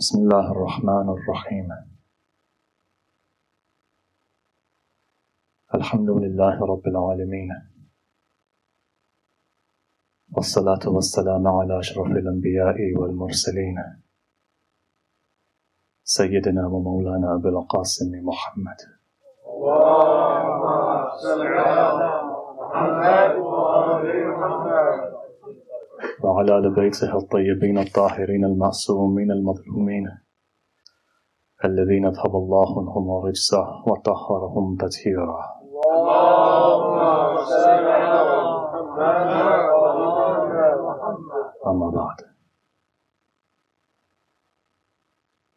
بسم الله الرحمن الرحيم الحمد لله رب العالمين والصلاة والسلام على أشرف الأنبياء والمرسلين سيدنا ومولانا أبي القاسم محمد اللهم صل على محمد وآل محمد وعلى آل بيته الطيبين الطاهرين المعصومين المظلومين الذين اذهب الله عنهم الرجس وطهرهم تطهيرا. اللهم صل على محمد وآل محمد. أما بعد.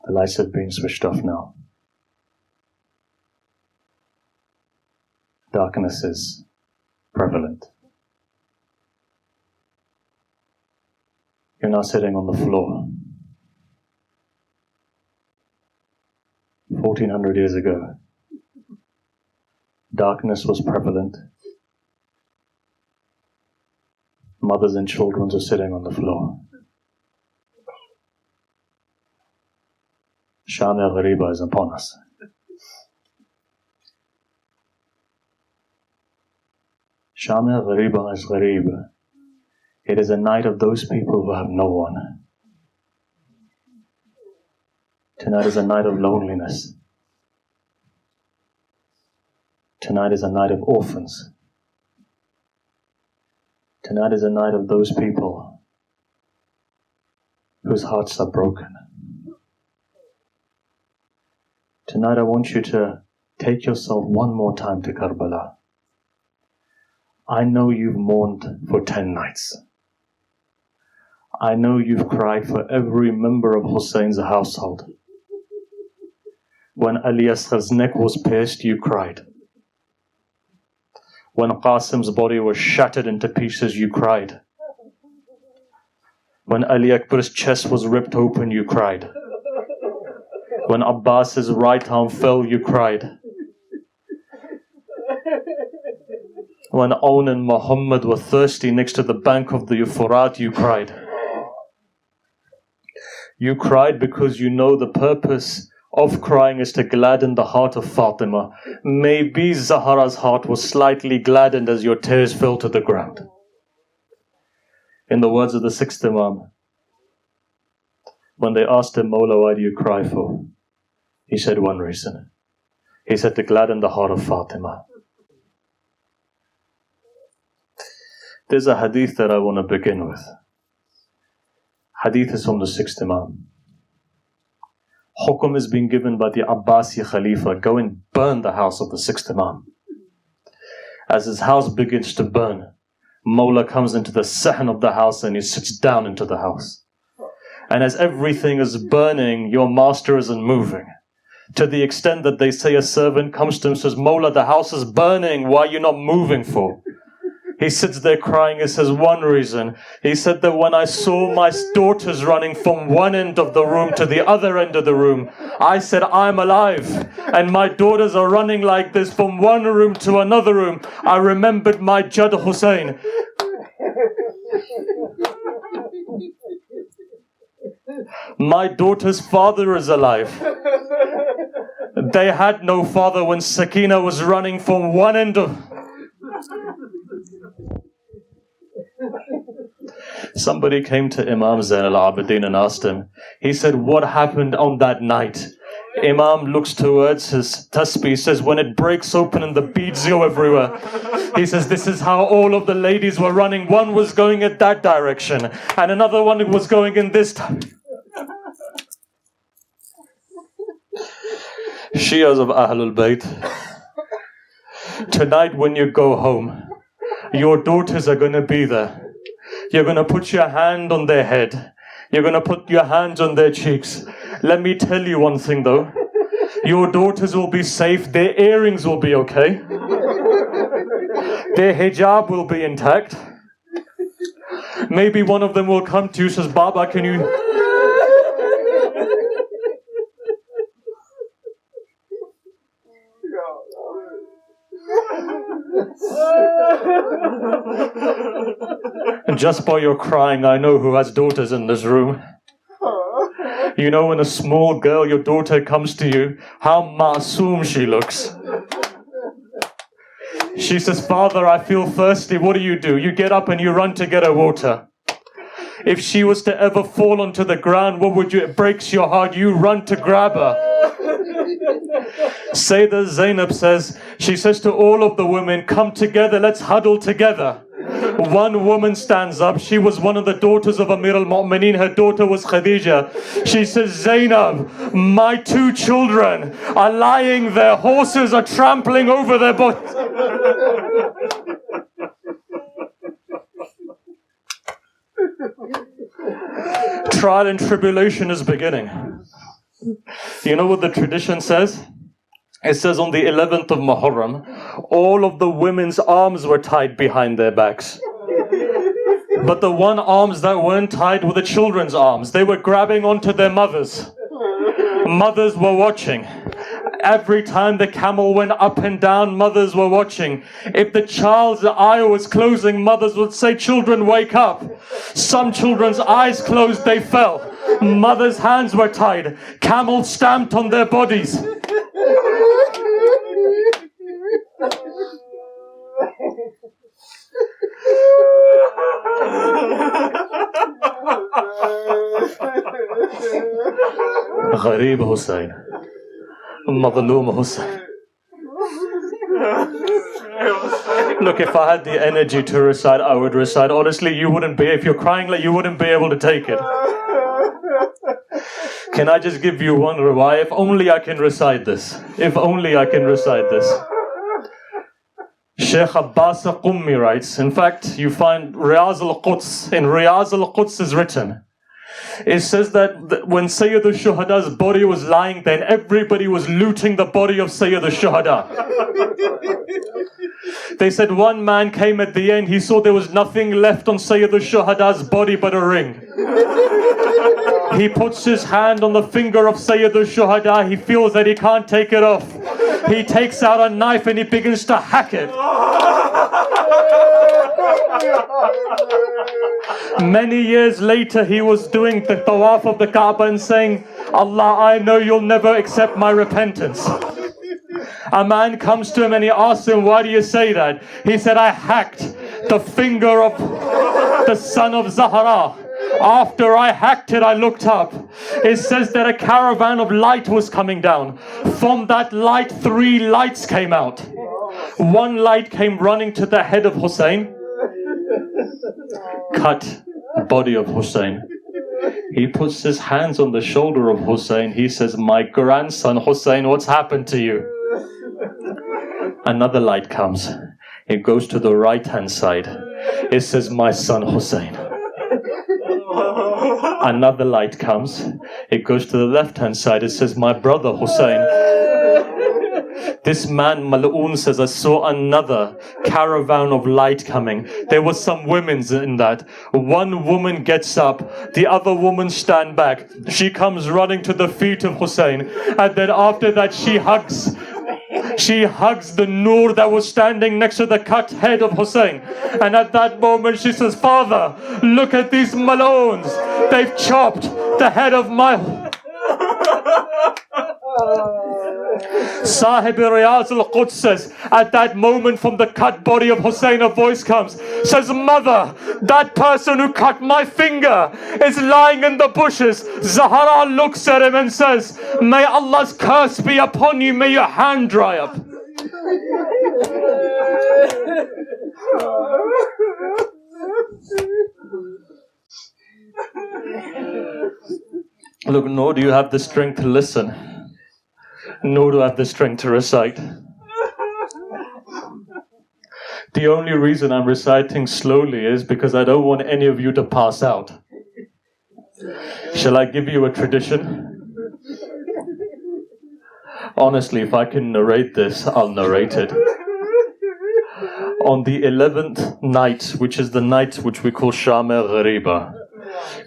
The lights have been switched off now. Darkness is prevalent. You're now sitting on the floor. 1400 years ago, darkness was prevalent. Mothers and children were sitting on the floor. Shaam-e-Ghariba is upon us. Shaam-e-Ghariba is Gharib. It is a night of those people who have no one. Tonight is a night of loneliness. Tonight is a night of orphans. Tonight is a night of those people whose hearts are broken. Tonight I want you to take yourself one more time to Karbala. I know you've mourned for 10 nights. I know you've cried for every member of Hussein's household. When Ali Asghar's neck was pierced, you cried. When Qasim's body was shattered into pieces, you cried. When Ali Akbar's chest was ripped open, you cried. When Abbas's right arm fell, you cried. When Aun and Muhammad were thirsty next to the bank of the Euphrat, you cried. You cried because you know the purpose of crying is to gladden the heart of Fatima. Maybe Zahra's heart was slightly gladdened as your tears fell to the ground. In the words of the sixth Imam, when they asked him, Mawla, why do you cry for? He said one reason. He said to gladden the heart of Fatima. There's a hadith that I want to begin with. Hadith is from the sixth Imam. Hukum is being given by the Abbasi Khalifa. Go and burn the house of the sixth Imam. As his house begins to burn, Mawla comes into the sahn of the house and he sits down into the house. And as everything is burning, your master isn't moving. To the extent that they say a servant comes to him and says, Mawla, the house is burning. Why are you not moving for? He sits there crying. He says, one reason. He said that when I saw my daughters running from one end of the room to the other end of the room, I said, I'm alive. And my daughters are running like this from one room to another room. I remembered my Jad Hussein. My daughter's father is alive. They had no father when Sakina was running from one end of... Somebody came to Imam Zain al-Aberdeen and asked him. He said, what happened on that night? Imam looks towards his tasbih, says, when it breaks open and the beads go everywhere. He says, this is how all of the ladies were running. One was going in that direction and another one was going in this time. Shias of Ahlul Bayt, tonight when you go home, your daughters are going to be there. You're going to put your hand on their head. You're going to put your hands on their cheeks. Let me tell you one thing though. Your daughters will be safe. Their earrings will be okay. Their hijab will be intact. Maybe one of them will come to you and says, Baba, can you... And just by your crying, I know who has daughters in this room. You know, when a small girl, your daughter, comes to you, how ma'soom she looks. She says, Father, I feel thirsty. What do? You get up and you run to get her water. If she was to ever fall onto the ground, what would you? It breaks your heart. You run to grab her. Sayyidah Zainab says, she says to all of the women, come together, let's huddle together. One woman stands up. She was one of the daughters of Amir al-Mu'mineen. Her daughter was Khadija. She says, Zainab, my 2 children are lying there. Horses are trampling over their bodies. Trial and tribulation is beginning. You know what the tradition says? It says on the 11th of Muharram, all of the women's arms were tied behind their backs. But the one arms that weren't tied were the children's arms. They were grabbing onto their mothers. Mothers were watching. Every time the camel went up and down, mothers were watching. If the child's eye was closing, mothers would say, children, wake up. Some children's eyes closed, they fell. Mothers' hands were tied. Camels stamped on their bodies. Ghariba Hussain, Madloom Hussain. Look, if I had the energy to recite, I would recite. Honestly, you wouldn't be, if you're crying, like you wouldn't be able to take it. Can I just give you one riwayah? If only I can recite this. If only I can recite this. Sheikh Abbas Razavi writes, in fact, you find Riyaz al-Quds. In Riyaz al-Quds is written, it says that when Sayyid al-Shuhada's body was lying there, everybody was looting the body of Sayyid al-Shuhada. They said one man came at the end, he saw there was nothing left on Sayyid al-Shuhada's body but a ring. He puts his hand on the finger of Sayyid al-Shuhada, he feels that he can't take it off. He takes out a knife and he begins to hack it. Many years later, he was doing the tawaf of the Kaaba and saying, Allah, I know you'll never accept my repentance. A man comes to him and he asks him, why do you say that? He said, I hacked the finger of the son of Zahra. After I hacked it, I looked up. It says that a caravan of light was coming down. From that light, 3 lights came out. One light came running to the head of Hussein. Cut the body of Hussein. He puts his hands on the shoulder of Hussein. He says, my grandson Hussein, what's happened to you? Another light comes. It goes to the right hand side. It says, my son Hussein. Another light comes. It goes to the left hand side. It says, my brother Hussein. This man Mal'oon says, I saw another caravan of light coming. There were some women in that. One woman gets up, the other woman stand back. She comes running to the feet of Hussein, and then after that she hugs the Noor that was standing next to the cut head of Hussein. And at that moment she says, Father, look at these Mal'oons. They've chopped the head of my... Sahib Riyaz al-Quds says, at that moment from the cut body of Hussein a voice comes, says, Mother, that person who cut my finger is lying in the bushes. Zahra looks at him and says, may Allah's curse be upon you, may your hand dry up. Look, nor do you have the strength to listen, nor do I have the strength to recite. The only reason I'm reciting slowly is because I don't want any of you to pass out. Shall I give you a tradition? Honestly, if I can narrate this, I'll narrate it. On the 11th night, which is the night which we call Shaam Ghariba,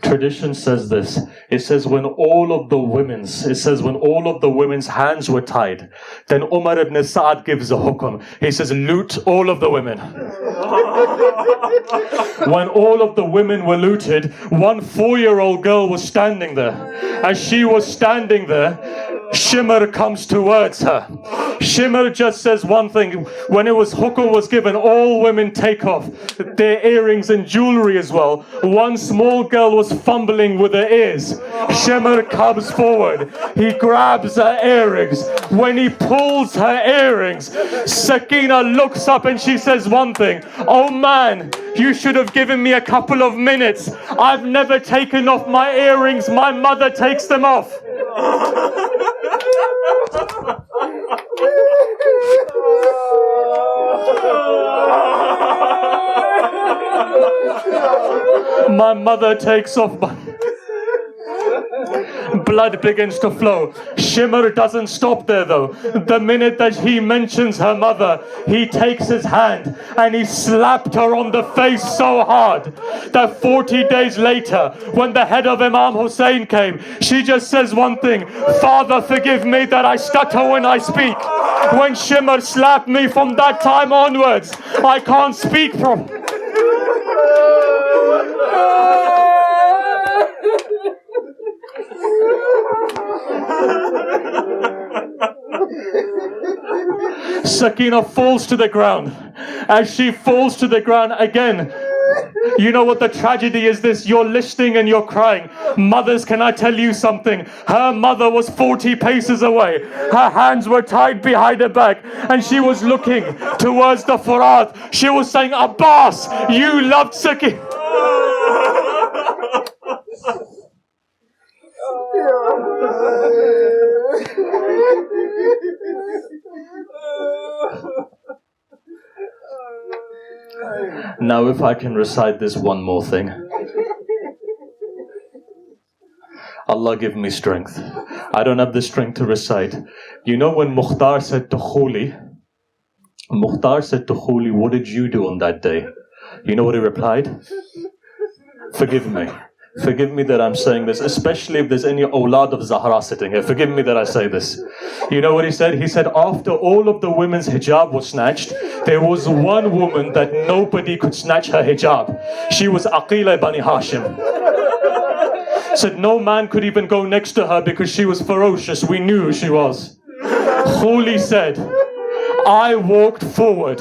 Tradition says this. It says when all of the women's hands were tied, then Umar ibn Sa'ad gives a hukum. He says, loot all of the women. When all of the women were looted, one 4-year-old girl was standing there. As she was standing there, Shimr comes towards her. Shimr just says one thing. When hukum was given, all women take off their earrings and jewelry as well. One small girl was fumbling with her ears. Shimr comes forward. He grabs her earrings. When he pulls her earrings, Sakina looks up and she says one thing. Oh man, you should have given me a couple of minutes. I've never taken off my earrings. My mother takes them off. My mother takes off my... Blood begins to flow. Shimr doesn't stop there though. The minute that he mentions her mother, he takes his hand and he slapped her on the face so hard that 40 days later, when the head of Imam Hussein came, she just says one thing: Father, forgive me that I stutter when I speak. When Shimr slapped me, from that time onwards, I can't speak properly. Sakina falls to the ground. As she falls to the ground again, you know what the tragedy is this? You're listening and you're crying. Mothers, can I tell you something? Her mother was 40 paces away. Her hands were tied behind her back and she was looking towards the Furat. She was saying, Abbas, you loved Sakina. Now if I can recite this one more thing. Allah give me strength. I don't have the strength to recite. You know when Mukhtar said to Khuli, what did you do on that day? You know what he replied? Forgive me. Forgive me that I'm saying this, especially if there's any awlad of Zahra sitting here. Forgive me that I say this. You know what he said? He said after all of the women's hijab was snatched, there was one woman that nobody could snatch her hijab. She was Aqila Bani Hashim. Said no man could even go next to her because she was ferocious. We knew who she was. Khuli said, I walked forward.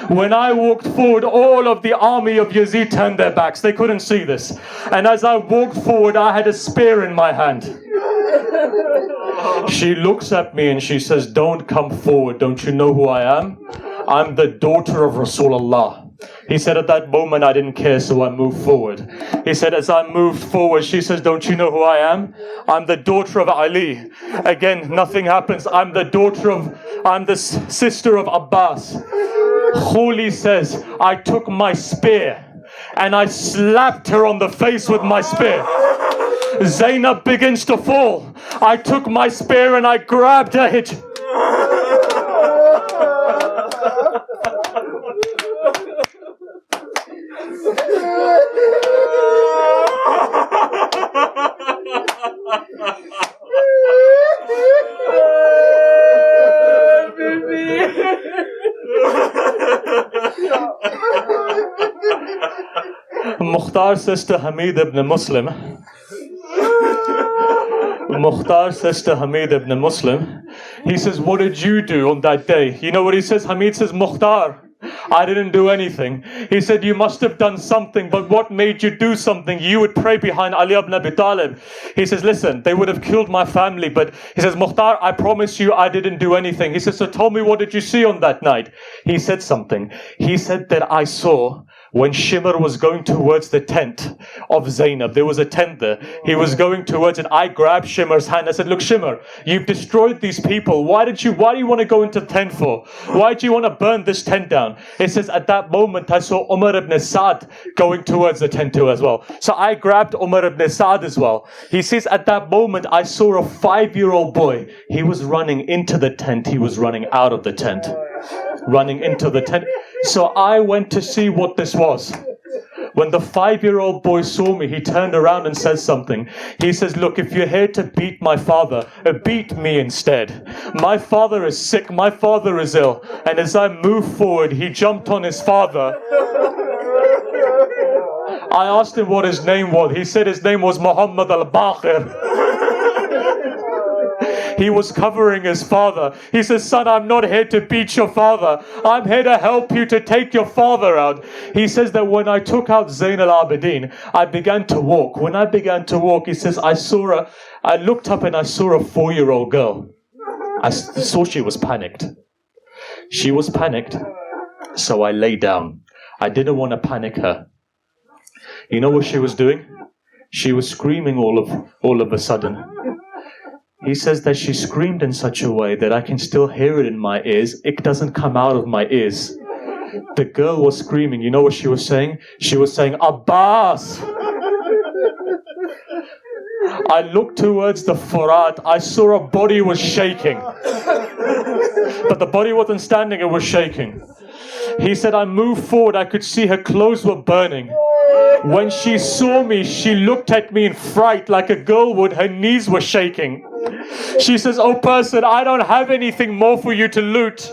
When I walked forward, all of the army of Yazid turned their backs. They couldn't see this. And as I walked forward, I had a spear in my hand. She looks at me and she says, don't come forward. Don't you know who I am? I'm the daughter of Rasulullah. He said at that moment I didn't care, so I moved forward. He said as I moved forward, she says, don't you know who I am? I'm the daughter of Ali. Again, nothing happens. I'm the sister of Abbas. Khuli says, I took my spear and I slapped her on the face with my spear. Zainab begins to fall. I took my spear and I grabbed her hijab. Mukhtar says to Hamid ibn Muslim, he says, what did you do on that day? You know what he says? Hamid says, Mukhtar, I didn't do anything. He said, you must have done something, but what made you do something? You would pray behind Ali ibn Abi Talib. He says, listen, they would have killed my family, but he says, Mukhtar, I promise you I didn't do anything. He says, so tell me, what did you see on that night? He said something. He said that I saw when Shimr was going towards the tent of Zainab. There was a tent there. He was going towards it. I grabbed Shimr's hand. I said, look, Shimr, you've destroyed these people. Why do you want to go into the tent for? Why do you want to burn this tent down? It says, at that moment, I saw Umar ibn Sa'd going towards the tent too as well. So I grabbed Umar ibn Sa'd as well. He says, at that moment, I saw a 5-year-old boy. He was running into the tent. He was running out of the tent. Running into the tent. So I went to see what this was. When the 5-year-old boy saw me, he turned around and says something. He says, look, if you're here to beat my father, beat me instead. My father is sick, my father is ill. And as I moved forward, he jumped on his father. I asked him what his name was. He said his name was Muhammad al-Baqir. He was covering his father. He says, son, I'm not here to beat your father. I'm here to help you to take your father out. He says that when I took out Zain al-Abidin, I began to walk. When I began to walk, he says, I looked up and I saw a 4-year-old girl. I saw she was panicked. She was panicked. So I lay down. I didn't want to panic her. You know what she was doing? She was screaming all of a sudden. He says that she screamed in such a way that I can still hear it in my ears. It doesn't come out of my ears. The girl was screaming. You know what she was saying? She was saying, Abbas! I looked towards the Furat. I saw a body was shaking. But the body wasn't standing, it was shaking. He said, I moved forward. I could see her clothes were burning. When she saw me, she looked at me in fright like a girl would. Her knees were shaking. She says, oh person, I don't have anything more for you to loot.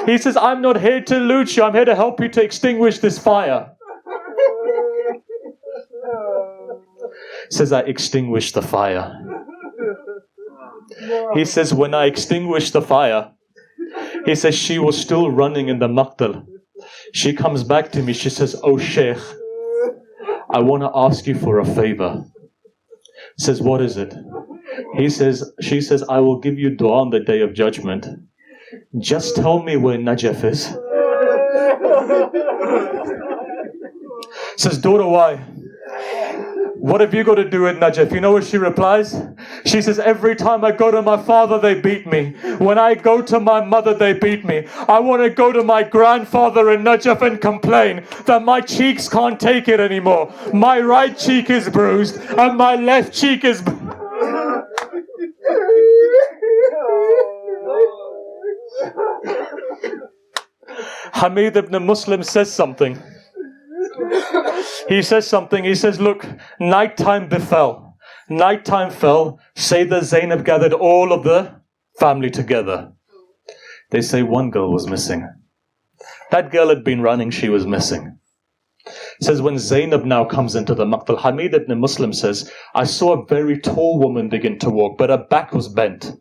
He says, I'm not here to loot you. I'm here to help you to extinguish this fire. Says, I extinguished the fire. He says, when I extinguished the fire, he says, she was still running in the maqtal. She comes back to me. She says, oh Sheikh, I want to ask you for a favor. Says, what is it? She says, I will give you dua on the day of judgment. Just tell me where Najaf is. Says, daughter, why? What have you got to do with Najaf? You know what she replies? She says, every time I go to my father, they beat me. When I go to my mother, they beat me. I want to go to my grandfather in Najaf and complain that my cheeks can't take it anymore. My right cheek is bruised and my left cheek is... Hamid ibn Muslim says something. He says something. He says, look, nighttime befell. Nighttime fell. Sayyidah Zainab gathered all of the family together. They say one girl was missing. That girl had been running. She was missing. Says when Zainab now comes into the maqtal, Hamid ibn Muslim says, I saw a very tall woman begin to walk, but her back was bent.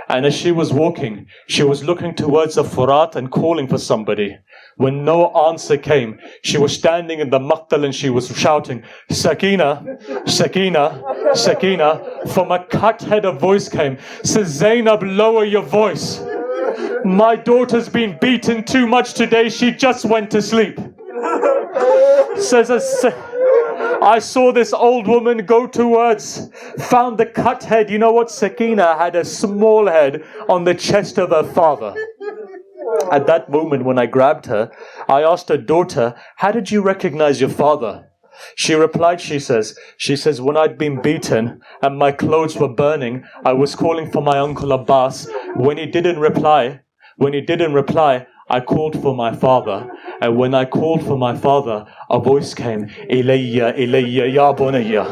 And as she was walking, she was looking towards the Furat and calling for somebody. When no answer came, she was standing in the maqtal and she was shouting, Sakina, Sakina, Sakina. From a cut head a voice came, says, Zainab, lower your voice. My daughter's been beaten too much today, she just went to sleep. Says, I saw this old woman go towards, found the cut head. You know what? Sakina had a small head on the chest of her father. At that moment when I grabbed her, I asked her, daughter, how did you recognize your father? She replied, she says, when I'd been beaten and my clothes were burning, I was calling for my uncle Abbas. When he didn't reply, I called for my father. And when I called for my father, a voice came, Ilayya, Ilayya, Ya Bunayya.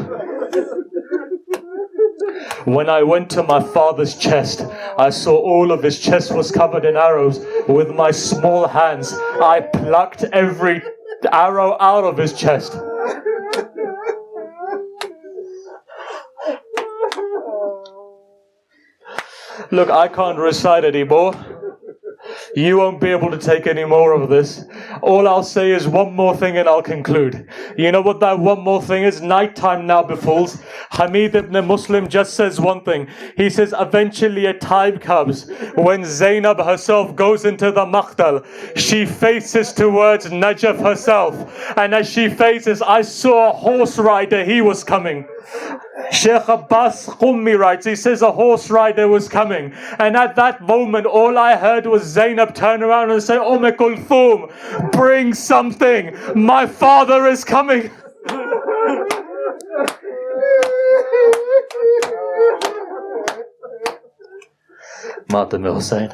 When I went to my father's chest, I saw all of his chest was covered in arrows. With my small hands, I plucked every arrow out of his chest. Look, I can't recite anymore. You won't be able to take any more of this. All I'll say is one more thing and I'll conclude. You know what that one more thing is? Nighttime now befalls. Hamid ibn Muslim just says one thing. He says eventually a time comes when Zainab herself goes into the maqtal. She faces towards Najaf herself. And as she faces, I saw a horse rider. He was coming. Sheikh Abbas Qummi writes, he says a horse rider was coming. And at that moment, all I heard was Zainab turn around and say, Kulthum, bring something. My father is coming. Mata Hussain.